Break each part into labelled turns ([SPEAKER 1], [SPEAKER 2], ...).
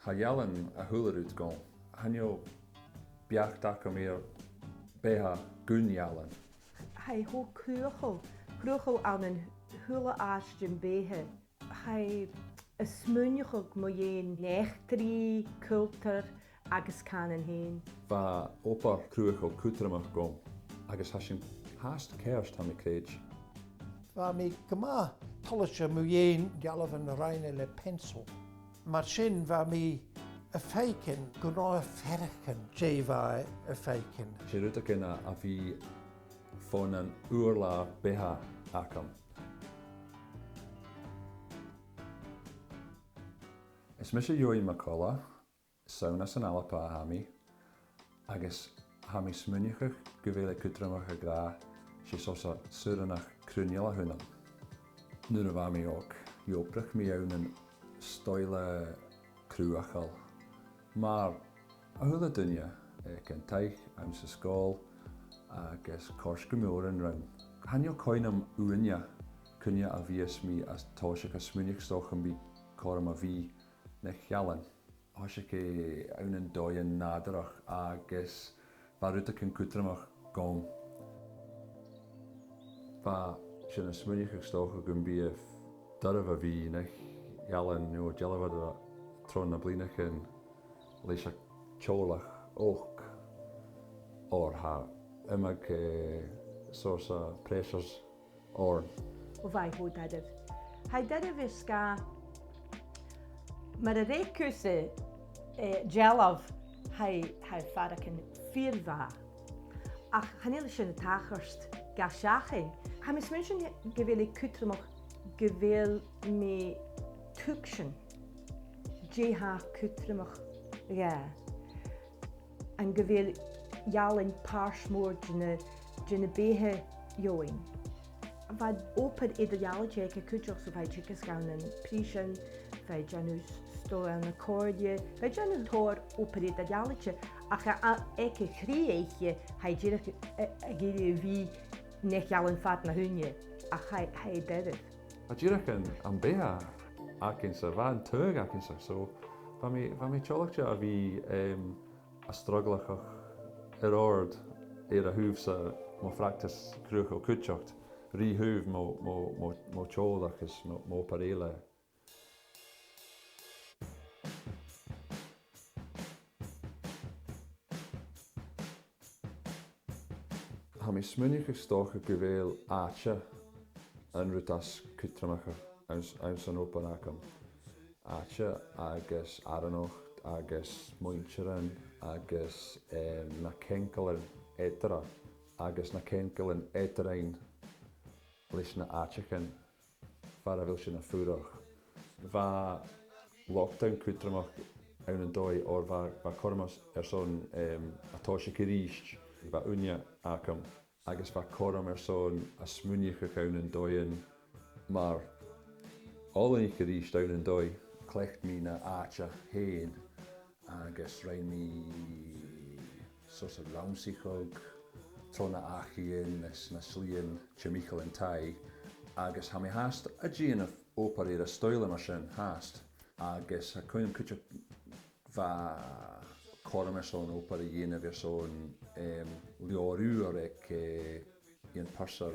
[SPEAKER 1] Ha ealain a thuailliúd gom. Hanneol beacht acu mír bheatha gún ealain.
[SPEAKER 2] Hai ho cruachó an an thula áistin bheatha. Hai a smúneachog mo dhéon neachtarí, cultar agus canan héin.
[SPEAKER 1] Bha opar cruachó cothromachadh gom, agus ha sin háast céirst ha mi créid.
[SPEAKER 3] Bha mi gyma tolasio mo dhéon dealamh an Anail le pencil. Mar sin bha mi a féicin go rá ferchan dé bha a féicin.
[SPEAKER 1] Sé rúta gine a bhí fón an uairlá bheatha acham. Is mis sé dúin MacColla, saona san alapa a hami, agus ha mi smúneachach go bhfuil cothromachadh gra sé sosa suúranach crúneal a húnam. Nuair a bha mi óg, dheoprach mi ann an stoile cruachal. Mar a thula duine ag an taith am sa scóil agus córs go mórin rin. Hanneol coinam uine cunne a bhíos mi as táiseach a smúneach stochan bí córam a bhí na ealain. Thoiseach é ann an dóin nádarach agus bha rúta cin cothromachadh gom. Bha sin a smúneach stocha gon bíomh darmh a bhí na ealain nó dealabhad a trón na blianachin leis a teolach óch ortha imag sorsa pressures or.
[SPEAKER 2] O bhai ho dadamh. Hai dadamh is ga mar a réicúsa dealamh hai faracin fìor bha. Ach chanéile sin a tachart ga seachain. Ha mis sin go bhfuil cothromach go bhfuil mé tuaction détha cothromach rá. An go bhfuil ealain páirsmór dina bheatha join. Bha opar idir ealaide ag a cúteach sa bhaid tuchas gan an prísin, bhaid deanú stó an accordia, bhaid deanú tóir opar idir ealaide ach ag a chríéiche haid díreach a géirí bhí nech ealain fad na húne ach haid dadamh.
[SPEAKER 1] A díreach an bheatha acinn sa bha an tuag acinn sa, so bha mi teolachte a bhí a struglachach ord ar a thuamh sa mo practise cruachó cúteacht. Rí thuamh mo teolach is mo paréile. Ha mi smúneachach stocha go bhfuil áite an rútas cothromachadh an san ópan acham. Áite agus aranocht agus muintearan agus na NicColla étara agus na NicColla Tarraing leis na áitechan far a bhfuil sin a fuarach. Bha lockdown cothromach ann an dói or bha cormas son a táiseach i ríist bha uine acham agus bha corm son a smúneachach ann an dóin mar álainich i ríist ann an dói clecht mi na áite héin agus rain mi sos a raunsichog trona achíon na slíon Michael an tai agus ha mi háast a díanamh ópar ar a stoile mar sin háast agus ha coinm cúteach bha corm son ópar a dhéanamh son leorú ag íon parsar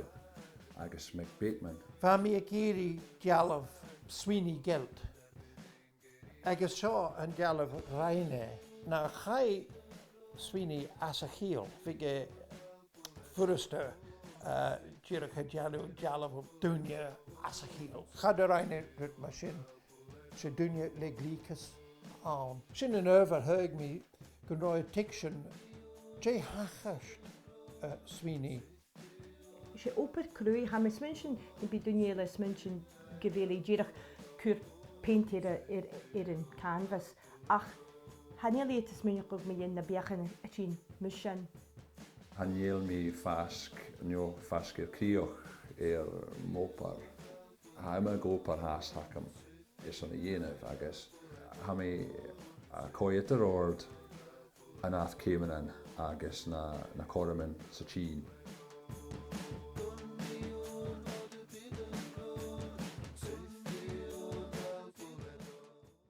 [SPEAKER 1] agus meg Bateman.
[SPEAKER 3] Bha mi a géirí dealamh Sweeney gelt. Agus seo an dealamh Raine na chai Sweeney as a chiel fige furste díreach a dealamh dúine as a chiel. Chad a Raine rut mar sin se dúine le glíchas an. Sin an över thuig mi gon roi tiction dé hachast Sweeney.
[SPEAKER 2] Sé opar cruí ha mis sin i bí dúine sin go bhfuil díreach cúr paint ar an canvas ach Anail is smúneach mé dhéana na beachan a sin mis sin.
[SPEAKER 1] Anail mi fasc neo fasc ar críoch ar mópar. Ha ima gópar háast hacham is an a dhéanamh agus ha mi a cóiad ar ord an ath céimean agus na corman sa tín.